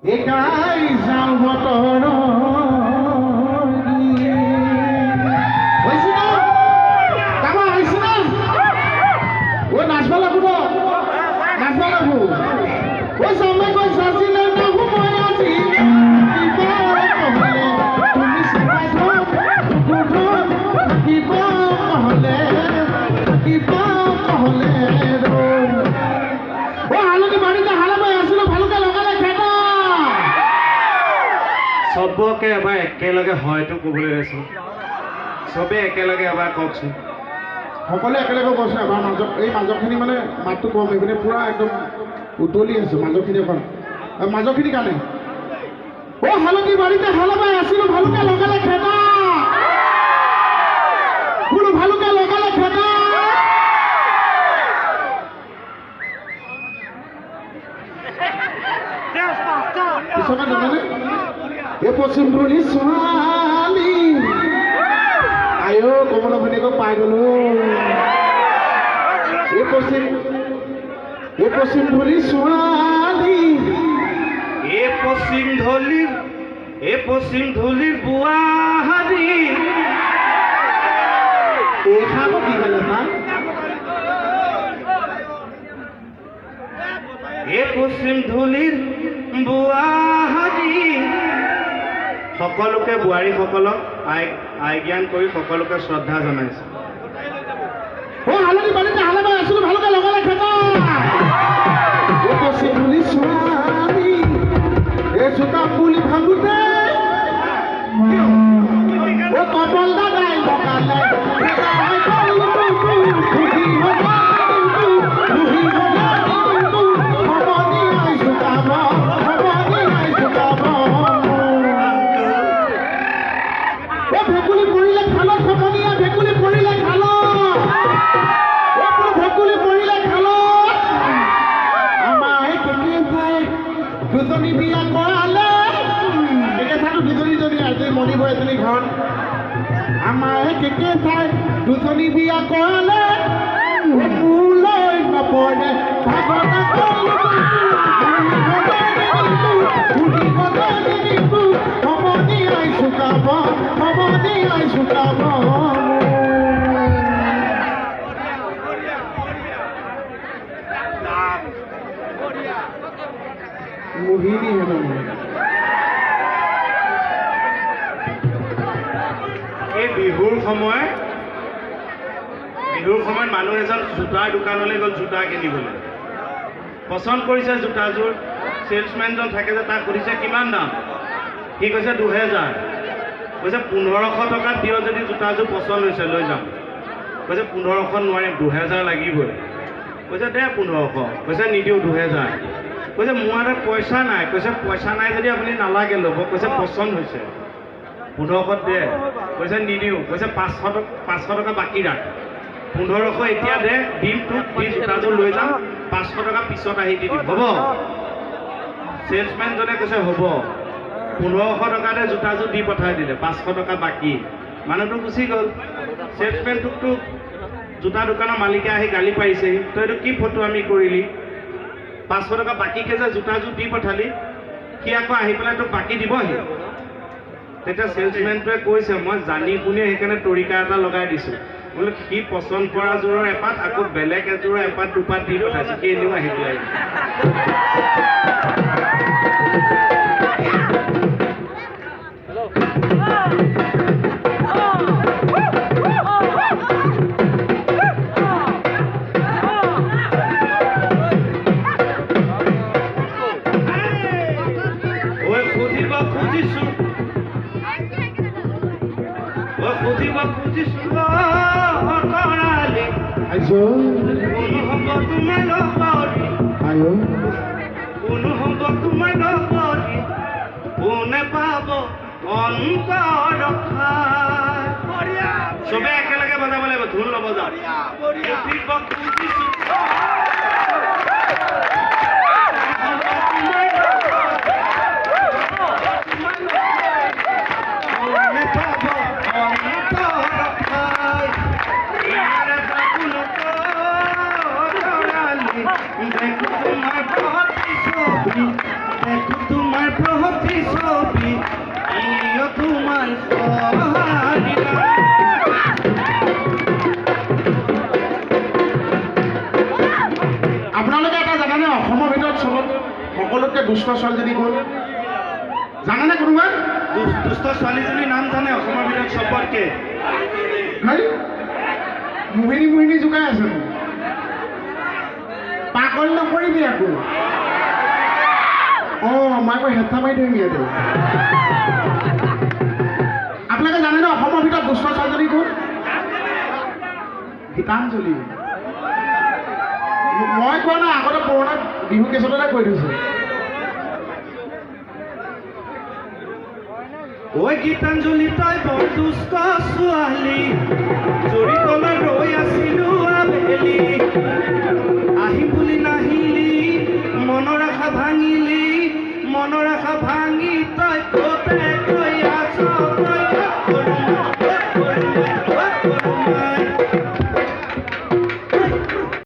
একাই যাওঁ বতৰ নাচবা লাগব নাচবা লাগব ও সামনে কই সাজিলে না ঘুমায় আছি তুমি সবাই হলে ও হালনি বাড়িতে হালাবাই আসছিল ভালকে লগালে খেতা সবকে এবাৰ একেলগে হয়তো ক'বলৈ লৈছো চবে একেলগে এবাৰ কওকচোন সকলে একেলগে কৈছে আমাৰ মাজত এই মাজৰখিনি মানে মাতটো কম এইখিনি পুৰা একদম উতলি আছে মাজৰখিনি এখন মাজৰখিনি কাৰণে ও হালনি বাড়িতে হালাবাই আসছিল ভালকে লগালে খেতা পুৰো ভালকে লগালে খেতা পিছনে জানানে এ পশ্চিম ধুলি ছোৱালী আয়ো কমলা ভনীয়েক পাই গলো এ পশ্চিম ধুলি ছোৱালী এই পশ্চিম ধুলিৰ বুৱাহাৰী এখান কি গেল না এই পশ্চিম ধুলিৰ বুৱাহাৰী সকলোকে বোৱাৰীসকলক আই জ্ঞান কৰি সকলোকে শ্ৰদ্ধা জনাইছে ও হালনি বাড়িতে হালাবাই আসছিল ভালকে লগালে খেতা ও পশ্চিম ধুলি ছোৱালী এ জোতা পুলি ভাঙুতে ও কপাল দাদাই বকালে ভেকুলি পৰিলে খালত খপনীয়া ভেকুলি পৰিলে খালত ভেকুলি পৰিলে খালত আমাৰ কেকে ভাই দুজনী বিয়া কৰালে একে ঠাইতো দুজনী আজি মৰিব এজনী ঘৰত আমাৰ কেকে ভাই দুজনী বিয়া কৰালে মোলৈ নপৰে ভাগনা মোহিনী হেনো এই বিহুৰ সময়ত মানুহ এজন জোতাৰ দোকানলৈ গ'ল জোতা কিনিবলৈ পচন্দ কৰিছে জোতাযোৰ চেলছমেনজন থাকে যে তাক সুধিছে কিমান দাম সি কৈছে 2000 কৈছে 1500 টকাত দিয় যদি জোতাযোৰ পচন্দ হৈছে লৈ যাম কৈছে 1500 নোৱাৰিম 2000 লাগিবই কৈছে দে 1500 কৈছে নিদিওঁ 2000 কৈছে মোৰ হাতত পইচা নাই কৈছে পইচা নাই যদি আপুনি নালাগে ল'ব কৈছে পচন্দ হৈছে 1500 দে কৈছে নিদিওঁ কৈছে 500 টকা বাকী ৰাখ 1500 এতিয়া দে দিম তোক দি জোতাযোৰ লৈ যাম 500 টকা পিছত আহি দি দিম হ'ব চেলছমেনজনে কৈছে হ'ব 1500 টকাতে জোতাযোৰ দি পঠাই দিলে 500 টকা বাকী মানুহটো গুচি গ'ল চেলছমেনটোকতো জোতা দোকানৰ মালিকে আহি গালি পাৰিছেহি তই এইটো কি ফটো আমি কৰিলি 500 টকা বাকীকে যে জোতাযোৰ দি পঠালি সি আকৌ আহি পেলাই তোক বাকী দিবহি তেতিয়া চেলছমেনটোৱে কৈছে মই জানি শুনি সেইকাৰণে তৰিকা এটা লগাই দিছোঁ বোলো সি পচন্দ কৰা যোৰৰ এপাত আকৌ বেলেগ এযোৰৰ এপাত দুপাত দি পঠাইছে সি এনেও আহি পেলাই চবে একেলগে বজাব লাগিব ঢোল নবজা তোমার প্ৰতিচ্ছবি ইয় তোমাৰ সহাৰিলা। আপোনালোকে এটা জানেনে অসমৰ ভিতৰত সকলোতকৈ দুষ্ট ছোৱালীজনী কোন জানেনে কোনোবা? দুষ্ট ছোৱালীজনীৰ নাম জানে অসমৰ ভিতৰত চবতকে? মোহিনী জোকাই আছে পাগল নকৰিবি আকৌ। মই আকৌ হেঁচা মাৰি ধৰিম ইয়াতে। আপোনালোকে জানেনে অসমৰ ভিতৰত দুষ্ট ছোৱালীজনী কোন? গীতাঞ্জলি। মই কোৱা নাই, আগতে পুৰণা বিহু কেছতে কৈ থৈছো। ঐ গীতাঞ্জলি তই বৰ দুষ্ট ছোৱালী, জৰি তলত ৰৈ আছিলো আবেলি, আহিম বুলি নাহিলি, মনৰ আশা ভাঙিলি, মনৰ আশা ভাঙি তই কতে কৈ আছ, তই